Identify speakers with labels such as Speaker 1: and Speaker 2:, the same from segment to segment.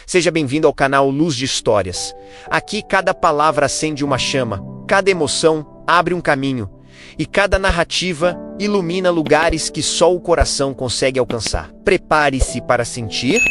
Speaker 1: Seja bem-vindo ao canal Luz de Histórias. Aqui cada palavra acende uma chama, cada emoção abre um caminho e cada narrativa ilumina lugares que só o coração consegue alcançar. Prepare-se para sentir,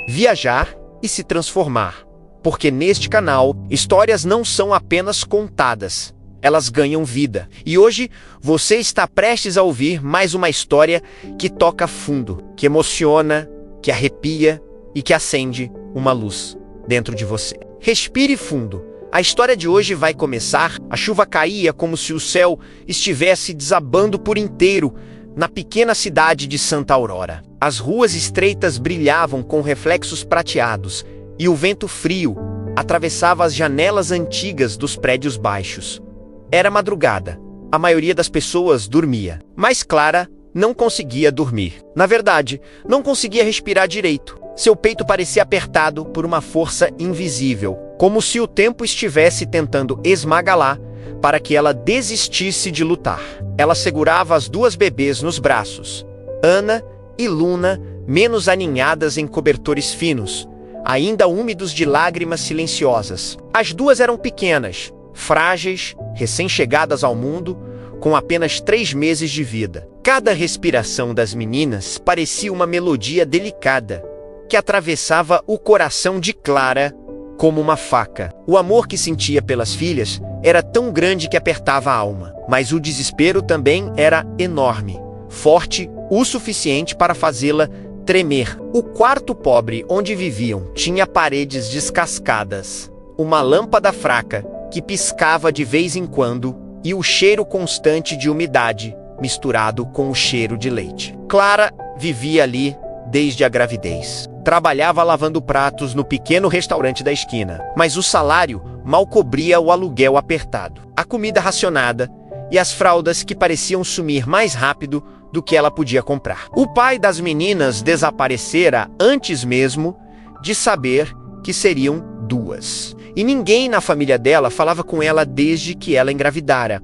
Speaker 1: viajar e se transformar, porque neste canal, histórias não são apenas contadas, elas ganham vida. E hoje você está prestes a ouvir mais uma história que toca fundo, que emociona, que arrepia e que acende uma luz dentro de você. Respire fundo. A história de hoje vai começar. A chuva caía como se o céu estivesse desabando por inteiro na pequena cidade de Santa Aurora. As ruas estreitas brilhavam com reflexos prateados e o vento frio atravessava as janelas antigas dos prédios baixos. Era madrugada. A maioria das pessoas dormia, mas Clara não conseguia dormir. Na verdade, não conseguia respirar direito. Seu peito parecia apertado por uma força invisível, como se o tempo estivesse tentando esmagá-la para que ela desistisse de lutar. Ela segurava as duas bebês nos braços, Ana e Luna, menos aninhadas em cobertores finos, ainda úmidos de lágrimas silenciosas. As duas eram pequenas, frágeis, recém-chegadas ao mundo, com apenas 3 meses de vida. Cada respiração das meninas parecia uma melodia delicada, que atravessava o coração de Clara como uma faca. O amor que sentia pelas filhas era tão grande que apertava a alma, mas o desespero também era enorme, forte o suficiente para fazê-la tremer. O quarto pobre onde viviam tinha paredes descascadas, uma lâmpada fraca que piscava de vez em quando e o cheiro constante de umidade misturado com o cheiro de leite. Clara vivia ali desde a gravidez. Trabalhava lavando pratos no pequeno restaurante da esquina, mas o salário mal cobria o aluguel apertado, a comida racionada e as fraldas que pareciam sumir mais rápido do que ela podia comprar. O pai das meninas desaparecera antes mesmo de saber que seriam 2. E ninguém na família dela falava com ela desde que ela engravidara.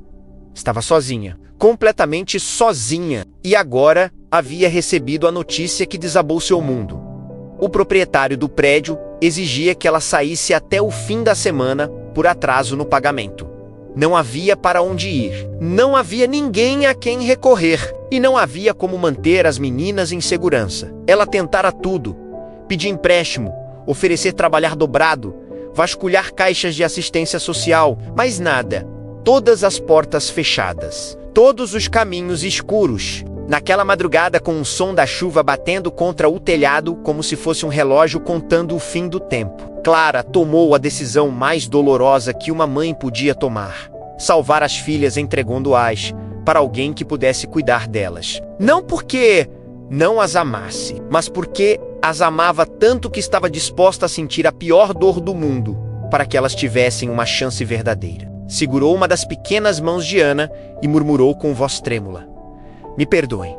Speaker 1: Estava sozinha, completamente sozinha, e agora havia recebido a notícia que desabou seu mundo. O proprietário do prédio exigia que ela saísse até o fim da semana por atraso no pagamento. Não havia para onde ir, não havia ninguém a quem recorrer, e não havia como manter as meninas em segurança. Ela tentara tudo: pedir empréstimo, oferecer trabalhar dobrado, vasculhar caixas de assistência social, mas nada. Todas as portas fechadas, todos os caminhos escuros. Naquela madrugada, com o som da chuva batendo contra o telhado como se fosse um relógio contando o fim do tempo, Clara tomou a decisão mais dolorosa que uma mãe podia tomar: salvar as filhas entregando-as para alguém que pudesse cuidar delas. Não porque não as amasse, mas porque as amava tanto que estava disposta a sentir a pior dor do mundo para que elas tivessem uma chance verdadeira. Segurou uma das pequenas mãos de Ana e murmurou com voz trêmula: "Me perdoem,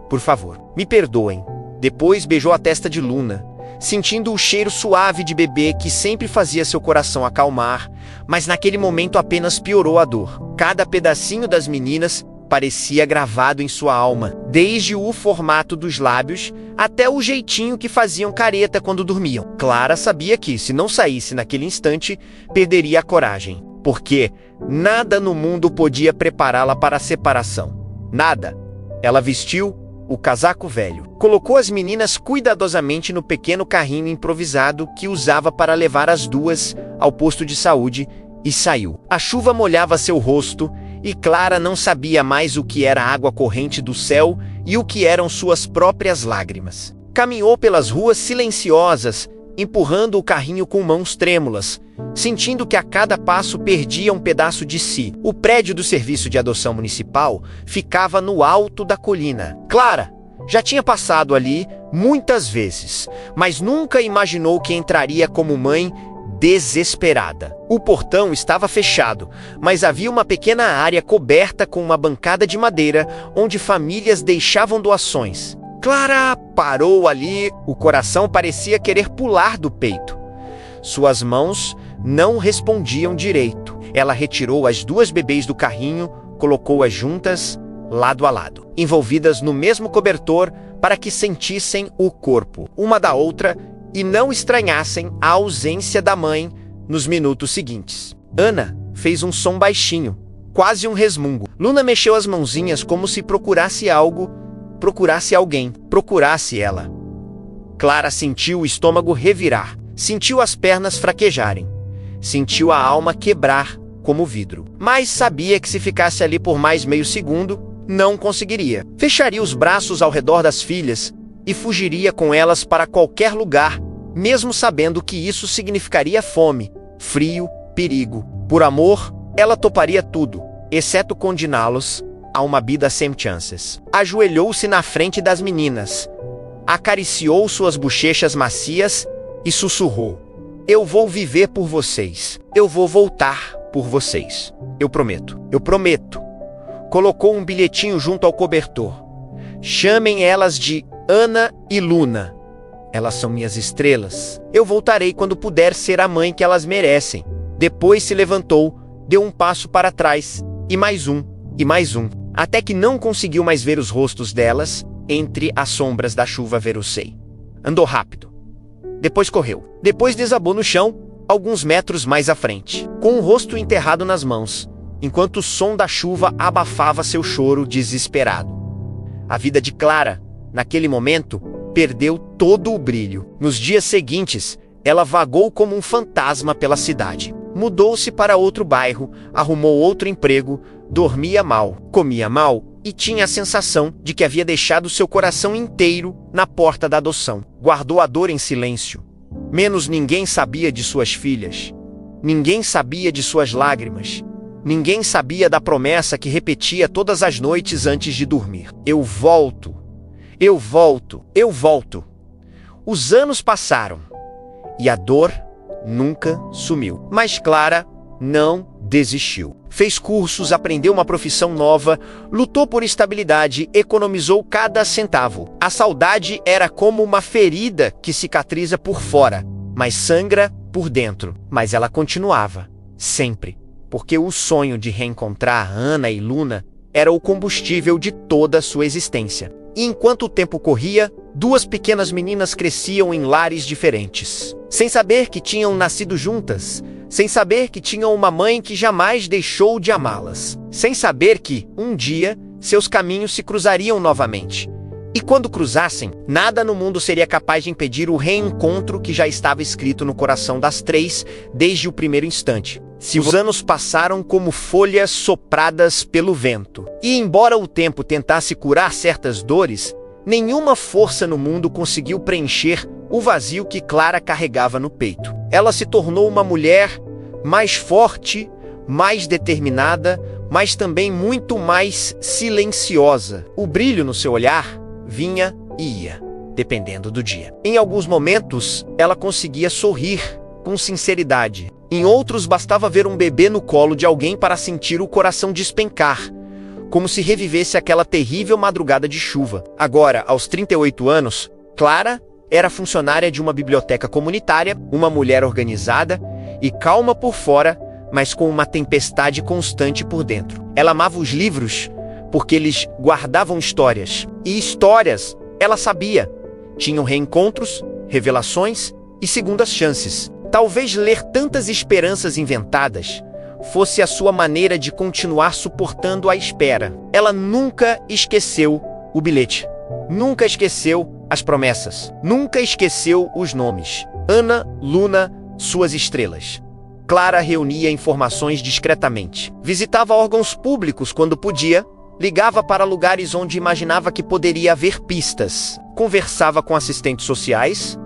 Speaker 1: por favor, me perdoem." Depois beijou a testa de Luna, sentindo o cheiro suave de bebê que sempre fazia seu coração acalmar, mas naquele momento apenas piorou a dor. Cada pedacinho das meninas parecia gravado em sua alma, desde o formato dos lábios até o jeitinho que faziam careta quando dormiam. Clara sabia que, se não saísse naquele instante, perderia a coragem, porque nada no mundo podia prepará-la para a separação. Nada. Ela vestiu o casaco velho, colocou as meninas cuidadosamente no pequeno carrinho improvisado que usava para levar as duas ao posto de saúde e saiu. A chuva molhava seu rosto e Clara não sabia mais o que era água corrente do céu e o que eram suas próprias lágrimas. Caminhou pelas ruas silenciosas, empurrando o carrinho com mãos trêmulas, sentindo que a cada passo perdia um pedaço de si. O prédio do Serviço de Adoção Municipal ficava no alto da colina. Clara já tinha passado ali muitas vezes, mas nunca imaginou que entraria como mãe desesperada. O portão estava fechado, mas havia uma pequena área coberta com uma bancada de madeira onde famílias deixavam doações. Clara parou ali, o coração parecia querer pular do peito. Suas mãos não respondiam direito. Ela retirou as duas bebês do carrinho, colocou-as juntas, lado a lado, envolvidas no mesmo cobertor para que sentissem o corpo uma da outra e não estranhassem a ausência da mãe nos minutos seguintes. Ana fez um som baixinho, quase um resmungo. Luna mexeu as mãozinhas como se procurasse algo, procurasse alguém, procurasse ela. Clara sentiu o estômago revirar, sentiu as pernas fraquejarem, sentiu a alma quebrar como vidro. Mas sabia que se ficasse ali por mais meio segundo, não conseguiria. Fecharia os braços ao redor das filhas e fugiria com elas para qualquer lugar, mesmo sabendo que isso significaria fome, frio, perigo. Por amor, ela toparia tudo, exceto condená-los a uma vida sem chances. Ajoelhou-se na frente das meninas, acariciou suas bochechas macias e sussurrou: "Eu vou viver por vocês. Eu vou voltar por vocês. Eu prometo. Eu prometo." Colocou um bilhetinho junto ao cobertor. "Chamem elas de Ana e Luna. Elas são minhas estrelas. Eu voltarei quando puder ser a mãe que elas merecem." Depois se levantou, deu um passo para trás, e mais um, até que não conseguiu mais ver os rostos delas entre as sombras da chuva verucei. Andou rápido. Depois correu. Depois desabou no chão, alguns metros mais à frente, com o rosto enterrado nas mãos, enquanto o som da chuva abafava seu choro desesperado. A vida de Clara, naquele momento, perdeu todo o brilho. Nos dias seguintes, ela vagou como um fantasma pela cidade. Mudou-se para outro bairro, arrumou outro emprego, dormia mal, comia mal e tinha a sensação de que havia deixado seu coração inteiro na porta da adoção. Guardou a dor em silêncio. Menos ninguém sabia de suas filhas. Ninguém sabia de suas lágrimas. Ninguém sabia da promessa que repetia todas as noites antes de dormir: "Eu volto. Eu volto. Eu volto." Os anos passaram e a dor nunca sumiu. Mas Clara não desistiu. Fez cursos, aprendeu uma profissão nova, lutou por estabilidade, economizou cada centavo. A saudade era como uma ferida que cicatriza por fora, mas sangra por dentro. Mas ela continuava, sempre, porque o sonho de reencontrar Ana e Luna era o combustível de toda a sua existência. E enquanto o tempo corria, duas pequenas meninas cresciam em lares diferentes, sem saber que tinham nascido juntas, sem saber que tinham uma mãe que jamais deixou de amá-las, sem saber que, um dia, seus caminhos se cruzariam novamente. E quando cruzassem, nada no mundo seria capaz de impedir o reencontro que já estava escrito no coração das três desde o primeiro instante. Os anos passaram como folhas sopradas pelo vento. E embora o tempo tentasse curar certas dores, nenhuma força no mundo conseguiu preencher o vazio que Clara carregava no peito. Ela se tornou uma mulher mais forte, mais determinada, mas também muito mais silenciosa. O brilho no seu olhar vinha e ia, dependendo do dia. Em alguns momentos, ela conseguia sorrir com sinceridade. Em outros, bastava ver um bebê no colo de alguém para sentir o coração despencar, como se revivesse aquela terrível madrugada de chuva. Agora, aos 38 anos, Clara era funcionária de uma biblioteca comunitária, uma mulher organizada e calma por fora, mas com uma tempestade constante por dentro. Ela amava os livros porque eles guardavam histórias. E histórias, ela sabia, tinham reencontros, revelações e segundas chances. Talvez ler tantas esperanças inventadas fosse a sua maneira de continuar suportando a espera. Ela nunca esqueceu o bilhete, nunca esqueceu as promessas, nunca esqueceu os nomes. Ana, Luna, suas estrelas. Clara reunia informações discretamente. Visitava órgãos públicos quando podia, ligava para lugares onde imaginava que poderia haver pistas. Conversava com assistentes sociais,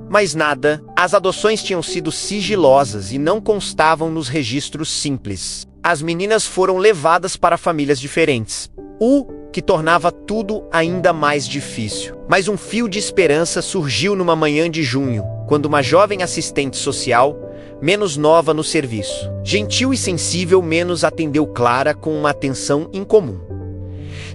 Speaker 1: mas nada. As adoções tinham sido sigilosas e não constavam nos registros simples. As meninas foram levadas para famílias diferentes, o que tornava tudo ainda mais difícil. Mas um fio de esperança surgiu numa manhã de junho, quando uma jovem assistente social, menos nova no serviço, gentil e sensível, menos atendeu Clara com uma atenção incomum.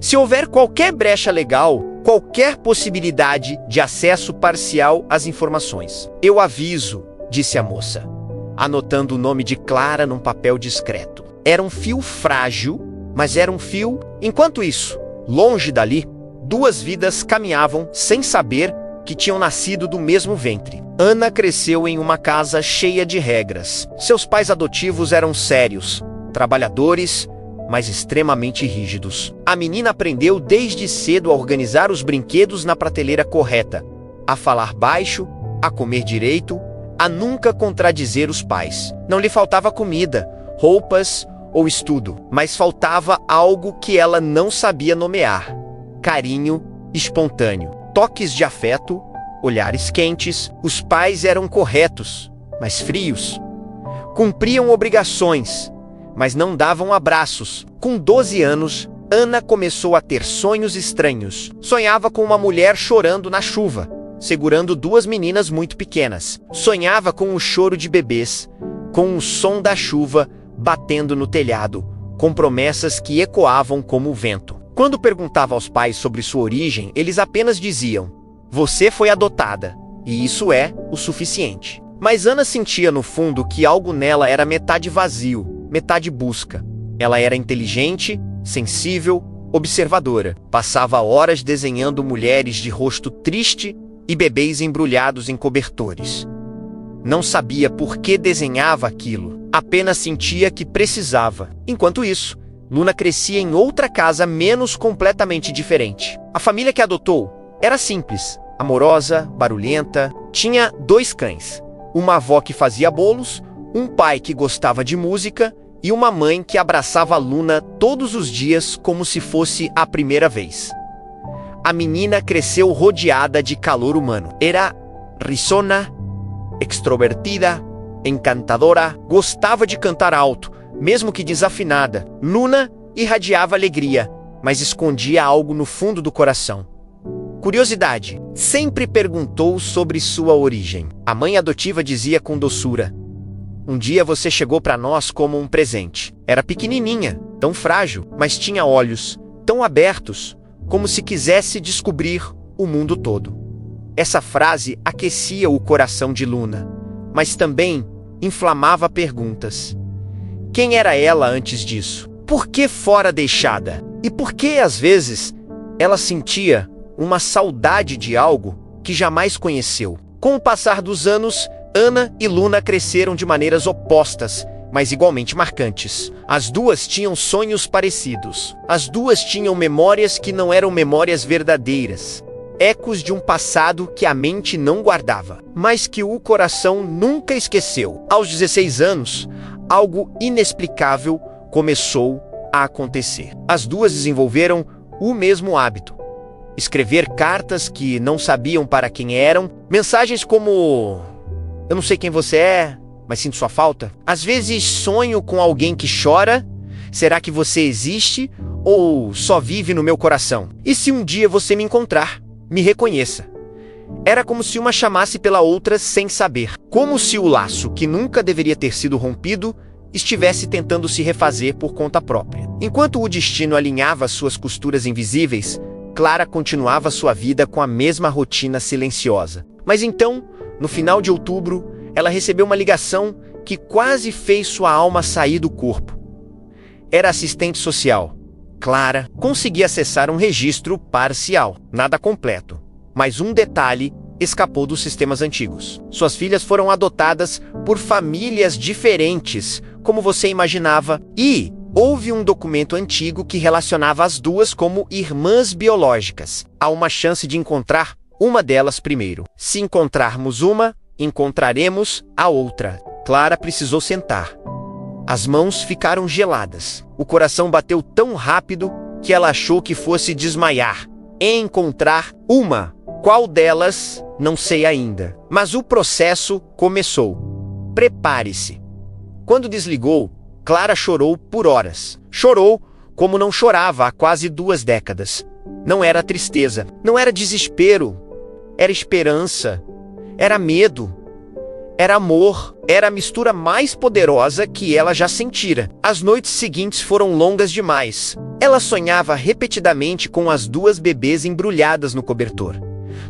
Speaker 1: Se houver qualquer brecha legal, qualquer possibilidade de acesso parcial às informações, eu aviso, disse a moça, anotando o nome de Clara num papel discreto. Era um fio frágil, mas era um fio. Enquanto isso, longe dali, duas vidas caminhavam sem saber que tinham nascido do mesmo ventre. Ana cresceu em uma casa cheia de regras. Seus pais adotivos eram sérios, trabalhadores, mas extremamente rígidos. A menina aprendeu desde cedo a organizar os brinquedos na prateleira correta, a falar baixo, a comer direito, a nunca contradizer os pais. Não lhe faltava comida, roupas ou estudo, mas faltava algo que ela não sabia nomear: carinho espontâneo, toques de afeto, olhares quentes. Os pais eram corretos, mas frios. Cumpriam obrigações, mas não davam abraços. Com 12 anos, Ana começou a ter sonhos estranhos. Sonhava com uma mulher chorando na chuva, segurando duas meninas muito pequenas. Sonhava com o choro de bebês, com o som da chuva batendo no telhado, com promessas que ecoavam como o vento. Quando perguntava aos pais sobre sua origem, eles apenas diziam: "Você foi adotada, e isso é o suficiente." Mas Ana sentia no fundo que algo nela era metade vazio, metade busca. Ela era inteligente, sensível, observadora. Passava horas desenhando mulheres de rosto triste e bebês embrulhados em cobertores. Não sabia por que desenhava aquilo, apenas sentia que precisava. Enquanto isso, Luna crescia em outra casa menos completamente diferente. A família que adotou era simples, amorosa, barulhenta. Tinha 2 cães, uma avó que fazia bolos, um pai que gostava de música e uma mãe que abraçava a Luna todos os dias como se fosse a primeira vez. A menina cresceu rodeada de calor humano. Era risonha, extrovertida, encantadora, gostava de cantar alto, mesmo que desafinada. Luna irradiava alegria, mas escondia algo no fundo do coração. Curiosidade. Sempre perguntou sobre sua origem. A mãe adotiva dizia com doçura: "Um dia você chegou para nós como um presente. Era pequenininha, tão frágil, mas tinha olhos tão abertos, como se quisesse descobrir o mundo todo." Essa frase aquecia o coração de Luna, mas também inflamava perguntas. Quem era ela antes disso? Por que fora deixada? E por que, às vezes, ela sentia uma saudade de algo que jamais conheceu? Com o passar dos anos, Ana e Luna cresceram de maneiras opostas, mas igualmente marcantes. As duas tinham sonhos parecidos. As duas tinham memórias que não eram memórias verdadeiras. Ecos de um passado que a mente não guardava, mas que o coração nunca esqueceu. Aos 16 anos, algo inexplicável começou a acontecer. As duas desenvolveram o mesmo hábito: escrever cartas que não sabiam para quem eram, mensagens como: "Eu não sei quem você é, mas sinto sua falta." Às vezes sonho com alguém que chora. Será que você existe ou só vive no meu coração? E se um dia você me encontrar, me reconheça. Era como se uma chamasse pela outra sem saber. Como se o laço, que nunca deveria ter sido rompido, estivesse tentando se refazer por conta própria. Enquanto o destino alinhava suas costuras invisíveis, Clara continuava sua vida com a mesma rotina silenciosa. Mas então, no final de outubro, ela recebeu uma ligação que quase fez sua alma sair do corpo. Era assistente social. Clara conseguia acessar um registro parcial, nada completo, mas um detalhe escapou dos sistemas antigos. Suas filhas foram adotadas por famílias diferentes, como você imaginava, e houve um documento antigo que relacionava as duas como irmãs biológicas. Há uma chance de encontrar uma delas primeiro. Se encontrarmos uma, encontraremos a outra. Clara precisou sentar. As mãos ficaram geladas. O coração bateu tão rápido que ela achou que fosse desmaiar. Encontrar uma. Qual delas? Não sei ainda. Mas o processo começou. Prepare-se. Quando desligou, Clara chorou por horas. Chorou como não chorava há quase 2 décadas. Não era tristeza, não era desespero, era esperança, era medo, era amor, era a mistura mais poderosa que ela já sentira. As noites seguintes foram longas demais. Ela sonhava repetidamente com as 2 bebês embrulhadas no cobertor.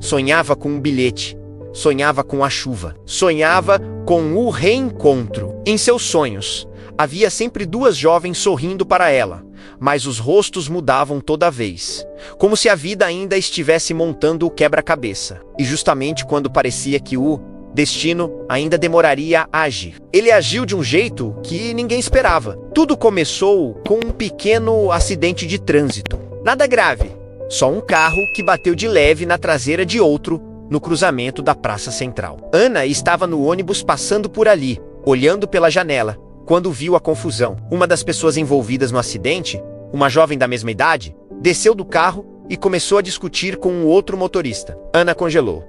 Speaker 1: Sonhava com um bilhete, sonhava com a chuva, sonhava com o reencontro. Em seus sonhos, havia sempre 2 jovens sorrindo para ela, mas os rostos mudavam toda vez, como se a vida ainda estivesse montando o quebra-cabeça. E justamente quando parecia que o Destino ainda demoraria a agir. Ele agiu de um jeito que ninguém esperava. Tudo começou com um pequeno acidente de trânsito. Nada grave, só um carro que bateu de leve na traseira de outro no cruzamento da Praça Central. Ana estava no ônibus passando por ali, olhando pela janela, quando viu a confusão. Uma das pessoas envolvidas no acidente, uma jovem da mesma idade, desceu do carro e começou a discutir com um outro motorista. Ana congelou.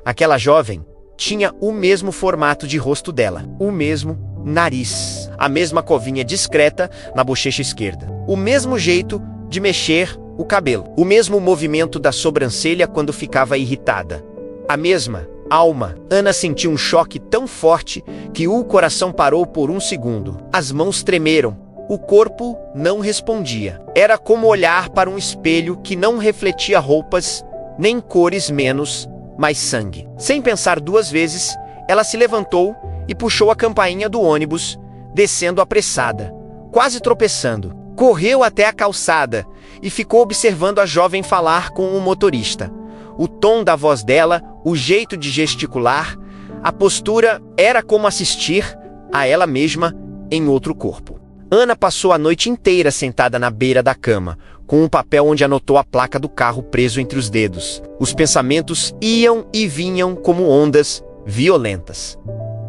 Speaker 1: Aquela jovem tinha o mesmo formato de rosto dela, o mesmo nariz, a mesma covinha discreta na bochecha esquerda, o mesmo jeito de mexer o cabelo, o mesmo movimento da sobrancelha quando ficava irritada, a mesma alma. Ana sentiu um choque tão forte que o coração parou por um segundo. As mãos tremeram. O corpo não respondia. Era como olhar para um espelho que não refletia roupas, nem cores menos, mas sangue. Sem pensar duas vezes, ela se levantou e puxou a campainha do ônibus, descendo apressada, quase tropeçando. Correu até a calçada e ficou observando a jovem falar com o motorista. O tom da voz dela, o jeito de gesticular, a postura era como assistir a ela mesma em outro corpo. Ana passou a noite inteira sentada na beira da cama, com um papel onde anotou a placa do carro preso entre os dedos. Os pensamentos iam e vinham como ondas violentas.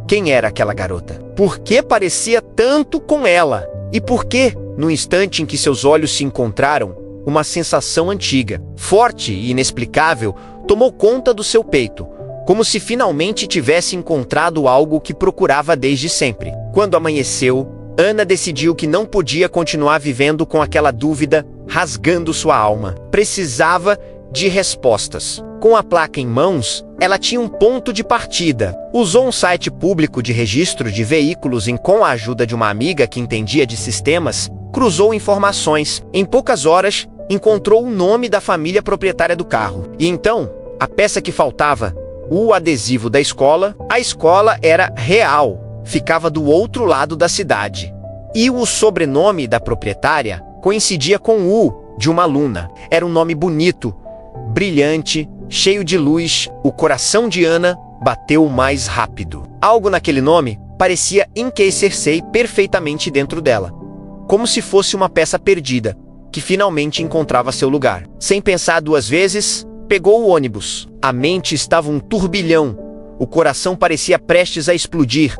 Speaker 1: Quem era aquela garota? Por que parecia tanto com ela? E por que, no instante em que seus olhos se encontraram, uma sensação antiga, forte e inexplicável, tomou conta do seu peito, como se finalmente tivesse encontrado algo que procurava desde sempre. Quando amanheceu, Ana decidiu que não podia continuar vivendo com aquela dúvida rasgando sua alma. Precisava de respostas. Com a placa em mãos, ela tinha um ponto de partida. Usou um site público de registro de veículos e, com a ajuda de uma amiga que entendia de sistemas, cruzou informações. Em poucas horas, encontrou o nome da família proprietária do carro. E então, a peça que faltava, o adesivo da escola. A escola era real. Ficava do outro lado da cidade. E o sobrenome da proprietária coincidia com o de uma aluna. Era um nome bonito, brilhante, cheio de luz. O coração de Ana bateu mais rápido. Algo naquele nome parecia encaixer-se perfeitamente dentro dela, como se fosse uma peça perdida, que finalmente encontrava seu lugar. Sem pensar duas vezes, pegou o ônibus. A mente estava um turbilhão. O coração parecia prestes a explodir.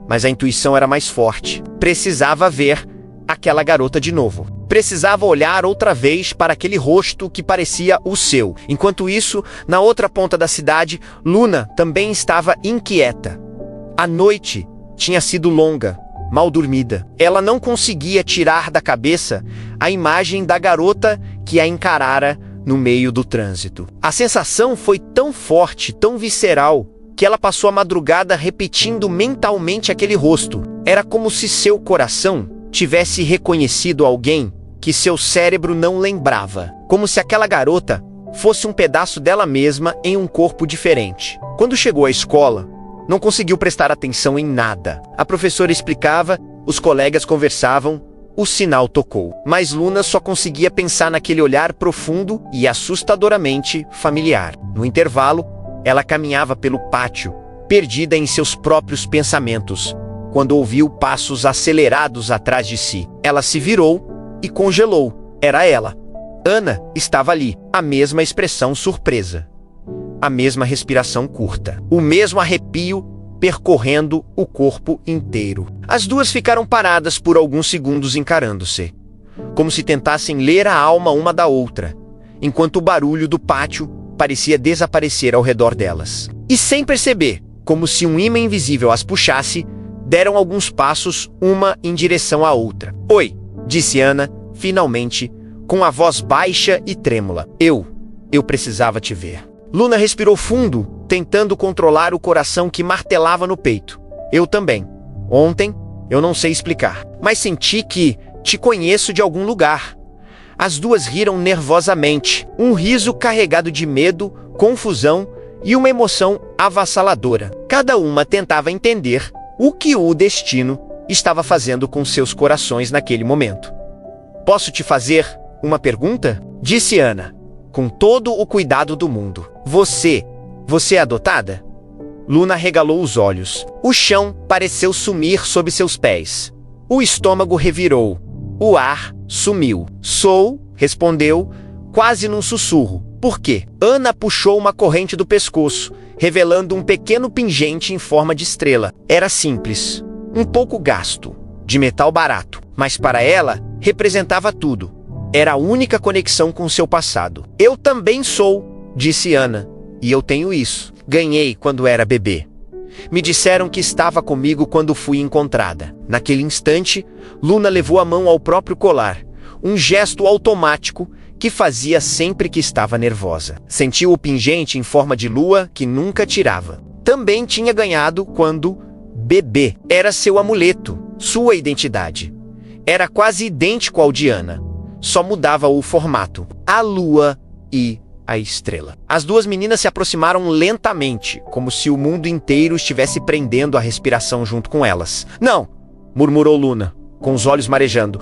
Speaker 1: Mas a intuição era mais forte. Precisava ver aquela garota de novo. Precisava olhar outra vez para aquele rosto que parecia o seu. Enquanto isso, na outra ponta da cidade, Luna também estava inquieta. A noite tinha sido longa, mal dormida. Ela não conseguia tirar da cabeça a imagem da garota que a encarara no meio do trânsito. A sensação foi tão forte, tão visceral, que ela passou a madrugada repetindo mentalmente aquele rosto. Era como se seu coração tivesse reconhecido alguém que seu cérebro não lembrava. Como se aquela garota fosse um pedaço dela mesma em um corpo diferente. Quando chegou à escola, não conseguiu prestar atenção em nada. A professora explicava, os colegas conversavam, o sinal tocou. Mas Luna só conseguia pensar naquele olhar profundo e assustadoramente familiar. No intervalo, ela caminhava pelo pátio, perdida em seus próprios pensamentos, quando ouviu passos acelerados atrás de si. Ela se virou e congelou. Era ela. Ana estava ali, a mesma expressão surpresa, a mesma respiração curta, o mesmo arrepio percorrendo o corpo inteiro. As duas ficaram paradas por alguns segundos encarando-se, como se tentassem ler a alma uma da outra, enquanto o barulho do pátio parecia desaparecer ao redor delas. E sem perceber, como se um imã invisível as puxasse, deram alguns passos uma em direção à outra. "Oi", disse Ana, finalmente, com a voz baixa e trêmula. Eu precisava te ver." Luna respirou fundo, tentando controlar o coração que martelava no peito. "Eu também. Ontem, eu não sei explicar, mas senti que te conheço de algum lugar." As duas riram nervosamente, um riso carregado de medo, confusão e uma emoção avassaladora. Cada uma tentava entender o que o destino estava fazendo com seus corações naquele momento. "Posso te fazer uma pergunta?" disse Ana, com todo o cuidado do mundo. Você é adotada?" Luna regalou os olhos. O chão pareceu sumir sob seus pés. O estômago revirou. O ar sumiu. Sou, respondeu, quase num sussurro. Por quê? Ana puxou uma corrente do pescoço, revelando um pequeno pingente em forma de estrela. Era simples, um pouco gasto, de metal barato, mas para ela representava tudo. Era a única conexão com seu passado. Eu também sou, disse Ana, e eu tenho isso. Ganhei quando era bebê. Me disseram que estava comigo quando fui encontrada. Naquele instante, Luna levou a mão ao próprio colar, um gesto automático que fazia sempre que estava nervosa. Sentiu o pingente em forma de lua que nunca tirava. Também tinha ganhado quando bebê. Era seu amuleto, sua identidade. Era quase idêntico ao de Ana. Só mudava o formato, a lua e a estrela. As duas meninas se aproximaram lentamente, como se o mundo inteiro estivesse prendendo a respiração junto com elas. Não, murmurou Luna, com os olhos marejando.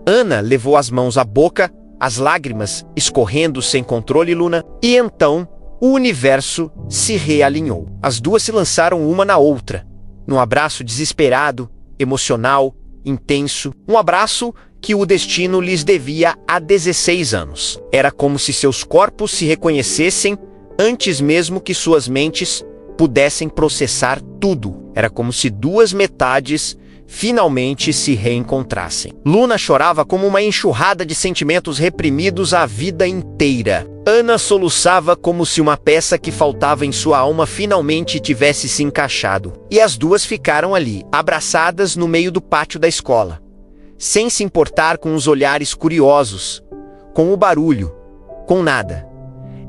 Speaker 1: Ana levou as mãos à boca, as lágrimas escorrendo sem controle, Luna, e então o universo se realinhou. As duas se lançaram uma na outra, num abraço desesperado, emocional, intenso, um abraço que o destino lhes devia há 16 anos. Era como se seus corpos se reconhecessem antes mesmo que suas mentes pudessem processar tudo. Era como se duas metades finalmente se reencontrassem. Luna chorava como uma enxurrada de sentimentos reprimidos a vida inteira. Ana soluçava como se uma peça que faltava em sua alma finalmente tivesse se encaixado. E as duas ficaram ali, abraçadas no meio do pátio da escola, sem se importar com os olhares curiosos, com o barulho, com nada.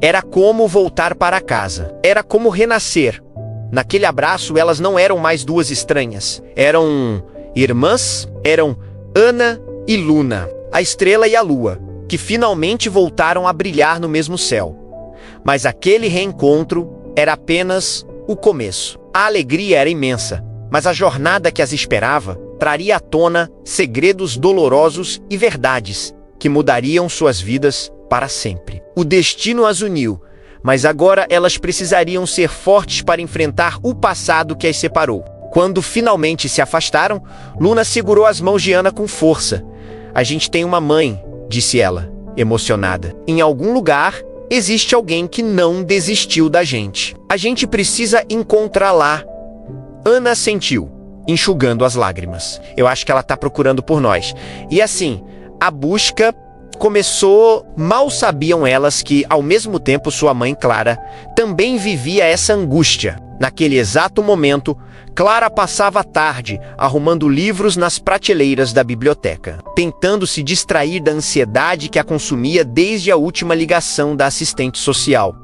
Speaker 1: Era como voltar para casa. Era como renascer. Naquele abraço, elas não eram mais duas estranhas. Eram irmãs, eram Ana e Luna, a estrela e a lua, que finalmente voltaram a brilhar no mesmo céu. Mas aquele reencontro era apenas o começo. A alegria era imensa, mas a jornada que as esperava traria à tona segredos dolorosos e verdades que mudariam suas vidas para sempre. O destino as uniu, mas agora elas precisariam ser fortes para enfrentar o passado que as separou. Quando finalmente se afastaram, Luna segurou as mãos de Ana com força. A gente tem uma mãe, disse ela, emocionada. Em algum lugar, existe alguém que não desistiu da gente. A gente precisa encontrá-la. Ana sentiu, enxugando as lágrimas. Eu acho que ela está procurando por nós. E assim, a busca começou. Mal sabiam elas que, ao mesmo tempo, sua mãe Clara também vivia essa angústia. Naquele exato momento, Clara passava a tarde arrumando livros nas prateleiras da biblioteca, tentando se distrair da ansiedade que a consumia desde a última ligação da assistente social.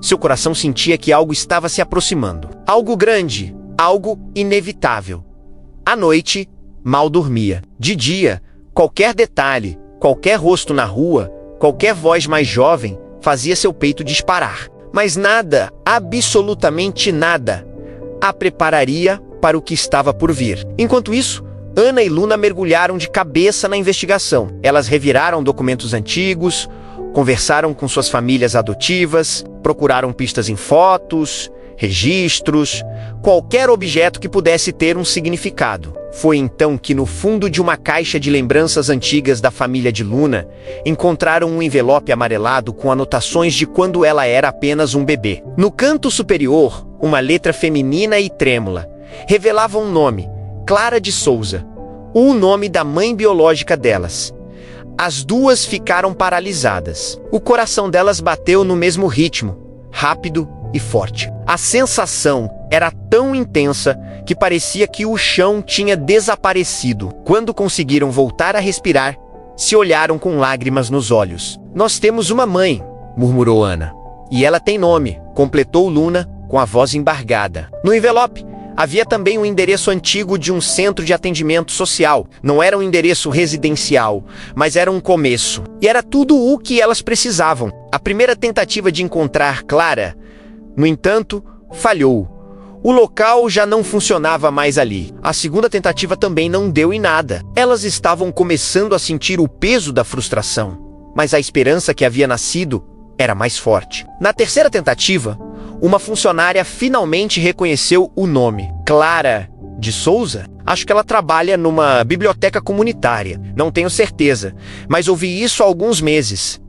Speaker 1: Seu coração sentia que algo estava se aproximando. Algo grande, algo inevitável. À noite, mal dormia. De dia, qualquer detalhe, qualquer rosto na rua, qualquer voz mais jovem fazia seu peito disparar. Mas nada, absolutamente nada, a prepararia para o que estava por vir. Enquanto isso, Ana e Luna mergulharam de cabeça na investigação. Elas reviraram documentos antigos, conversaram com suas famílias adotivas, procuraram pistas em fotos, registros, qualquer objeto que pudesse ter um significado. Foi então que, no fundo de uma caixa de lembranças antigas da família de Luna, encontraram um envelope amarelado com anotações de quando ela era apenas um bebê. No canto superior, uma letra feminina e trêmula revelava um nome, Clara de Souza, o nome da mãe biológica delas. As duas ficaram paralisadas. O coração delas bateu no mesmo ritmo, rápido e forte. A sensação era tão intensa que parecia que o chão tinha desaparecido. Quando conseguiram voltar a respirar, se olharam com lágrimas nos olhos. Nós temos uma mãe, murmurou Ana. E ela tem nome, completou Luna com a voz embargada. No envelope, havia também um endereço antigo de um centro de atendimento social. Não era um endereço residencial, mas era um começo. E era tudo o que elas precisavam. A primeira tentativa de encontrar Clara, no entanto, falhou. O local já não funcionava mais ali. A segunda tentativa também não deu em nada. Elas estavam começando a sentir o peso da frustração, mas a esperança que havia nascido era mais forte. Na terceira tentativa, uma funcionária finalmente reconheceu o nome. Clara de Souza? Acho que ela trabalha numa biblioteca comunitária. Não tenho certeza, mas ouvi isso há alguns meses.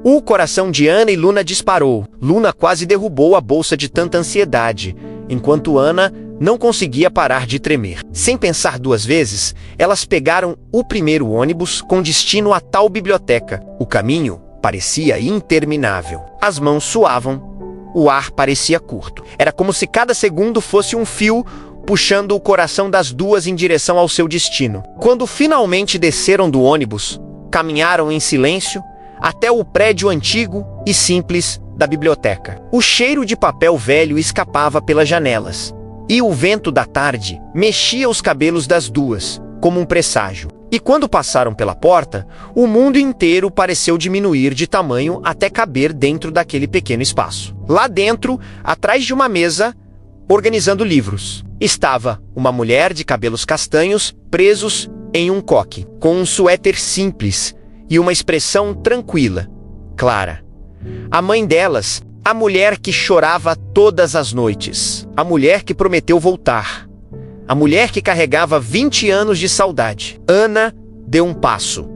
Speaker 1: O coração de Ana e Luna disparou. Luna quase derrubou a bolsa de tanta ansiedade, enquanto Ana não conseguia parar de tremer. Sem pensar duas vezes, elas pegaram o primeiro ônibus com destino à tal biblioteca. O caminho parecia interminável. As mãos suavam. O ar parecia curto. Era como se cada segundo fosse um fio puxando o coração das duas em direção ao seu destino. Quando finalmente desceram do ônibus, caminharam em silêncio até o prédio antigo e simples da biblioteca. O cheiro de papel velho escapava pelas janelas, e o vento da tarde mexia os cabelos das duas, como um presságio. E quando passaram pela porta, o mundo inteiro pareceu diminuir de tamanho até caber dentro daquele pequeno espaço. Lá dentro, atrás de uma mesa, organizando livros, estava uma mulher de cabelos castanhos presos em um coque, com um suéter simples e uma expressão tranquila. Clara. A mãe delas, a mulher que chorava todas as noites, a mulher que prometeu voltar, a mulher que carregava 20 anos de saudade. Ana deu um passo,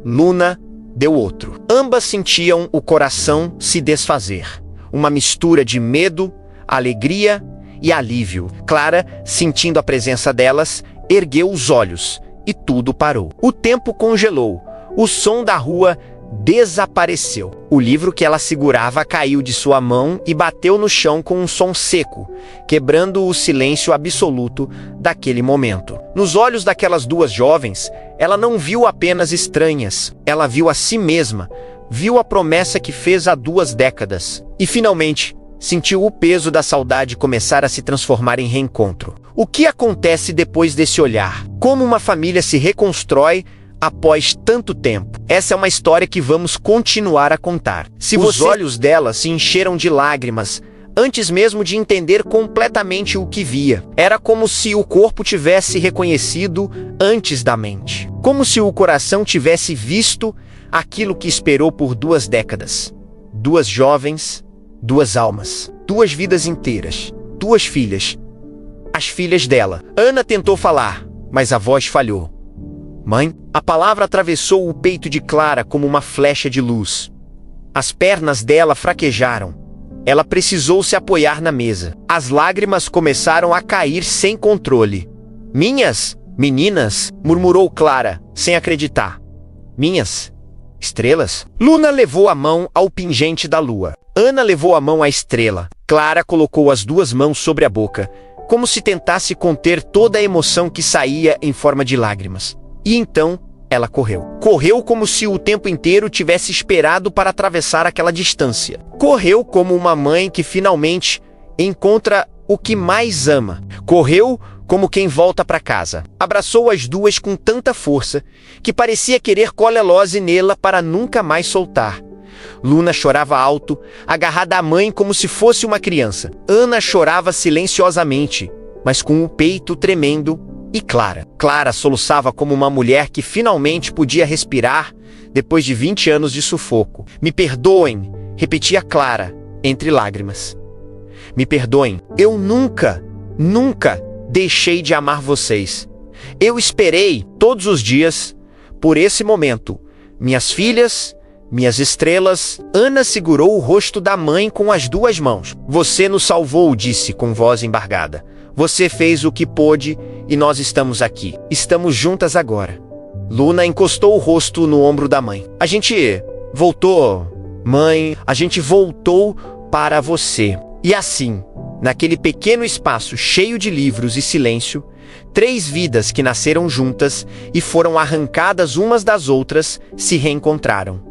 Speaker 1: Luna deu outro. Ambas sentiam o coração se desfazer, uma mistura de medo, alegria e alívio. Clara, sentindo a presença delas, ergueu os olhos e tudo parou. O tempo congelou, o som da rua desapareceu. O livro que ela segurava caiu de sua mão e bateu no chão com um som seco, quebrando o silêncio absoluto daquele momento. Nos olhos daquelas duas jovens, ela não viu apenas estranhas, ela viu a si mesma, viu a promessa que fez há 2 décadas. E finalmente, sentiu o peso da saudade começar a se transformar em reencontro. O que acontece depois desse olhar? Como uma família se reconstrói após tanto tempo? Essa é uma história que vamos continuar a contar. Os olhos dela se encheram de lágrimas, antes mesmo de entender completamente o que via. Era como se o corpo tivesse reconhecido antes da mente. Como se o coração tivesse visto aquilo que esperou por 2 décadas. 2 jovens, 2 almas, 2 vidas inteiras, 2 filhas. As filhas dela. Ana tentou falar, mas a voz falhou. Mãe? A palavra atravessou o peito de Clara como uma flecha de luz. As pernas dela fraquejaram. Ela precisou se apoiar na mesa. As lágrimas começaram a cair sem controle. Minhas meninas, murmurou Clara, sem acreditar. Minhas estrelas? Luna levou a mão ao pingente da lua. Ana levou a mão à estrela. Clara colocou as 2 mãos sobre a boca, como se tentasse conter toda a emoção que saía em forma de lágrimas. E então, ela correu. Correu como se o tempo inteiro tivesse esperado para atravessar aquela distância. Correu como uma mãe que finalmente encontra o que mais ama. Correu como quem volta para casa. Abraçou as 2 com tanta força que parecia querer colelose nela para nunca mais soltar. Luna chorava alto, agarrada à mãe como se fosse uma criança. Ana chorava silenciosamente, mas com o peito tremendo. E Clara soluçava como uma mulher que finalmente podia respirar depois de 20 anos de sufoco. Me perdoem, repetia Clara, entre lágrimas. Me perdoem, eu nunca deixei de amar vocês. Eu esperei todos os dias por esse momento. Minhas filhas, minhas estrelas. Ana segurou o rosto da mãe com as 2 mãos. Você nos salvou, disse com voz embargada. Você fez o que pôde e nós estamos aqui. Estamos juntas agora. Luna encostou o rosto no ombro da mãe. A gente voltou, mãe. A gente voltou para você. E assim, naquele pequeno espaço cheio de livros e silêncio, 3 vidas que nasceram juntas e foram arrancadas umas das outras se reencontraram.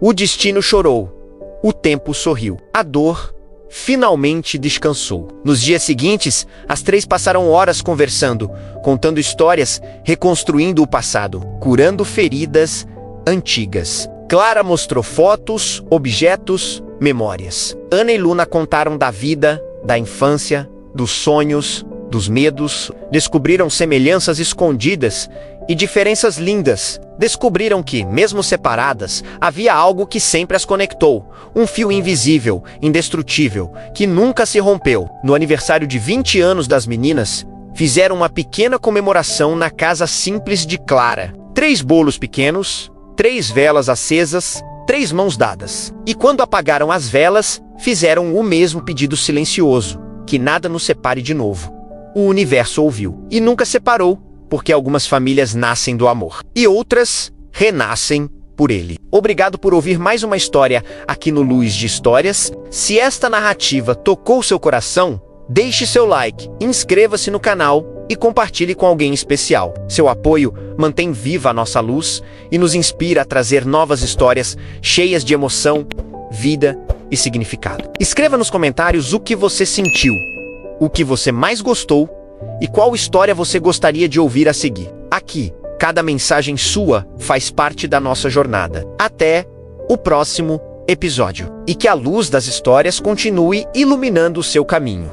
Speaker 1: O destino chorou. O tempo sorriu. A dor finalmente descansou. Nos dias seguintes, as 3 passaram horas conversando, contando histórias, reconstruindo o passado, curando feridas antigas. Clara mostrou fotos, objetos, memórias. Ana e Luna contaram da vida, da infância, dos sonhos, dos medos, descobriram semelhanças escondidas e diferenças lindas, descobriram que, mesmo separadas, havia algo que sempre as conectou, um fio invisível, indestrutível, que nunca se rompeu. No aniversário de 20 anos das meninas, fizeram uma pequena comemoração na casa simples de Clara. 3 bolos pequenos, 3 velas acesas, 3 mãos dadas. E quando apagaram as velas, fizeram o mesmo pedido silencioso, que nada nos separe de novo. O universo ouviu, e nunca separou, porque algumas famílias nascem do amor, e outras renascem por ele. Obrigado por ouvir mais uma história aqui no Luz de Histórias. Se esta narrativa tocou seu coração, deixe seu like, inscreva-se no canal e compartilhe com alguém especial. Seu apoio mantém viva a nossa luz e nos inspira a trazer novas histórias cheias de emoção, vida e significado. Escreva nos comentários o que você sentiu, o que você mais gostou e qual história você gostaria de ouvir a seguir. Aqui, cada mensagem sua faz parte da nossa jornada. Até o próximo episódio. E que a luz das histórias continue iluminando o seu caminho.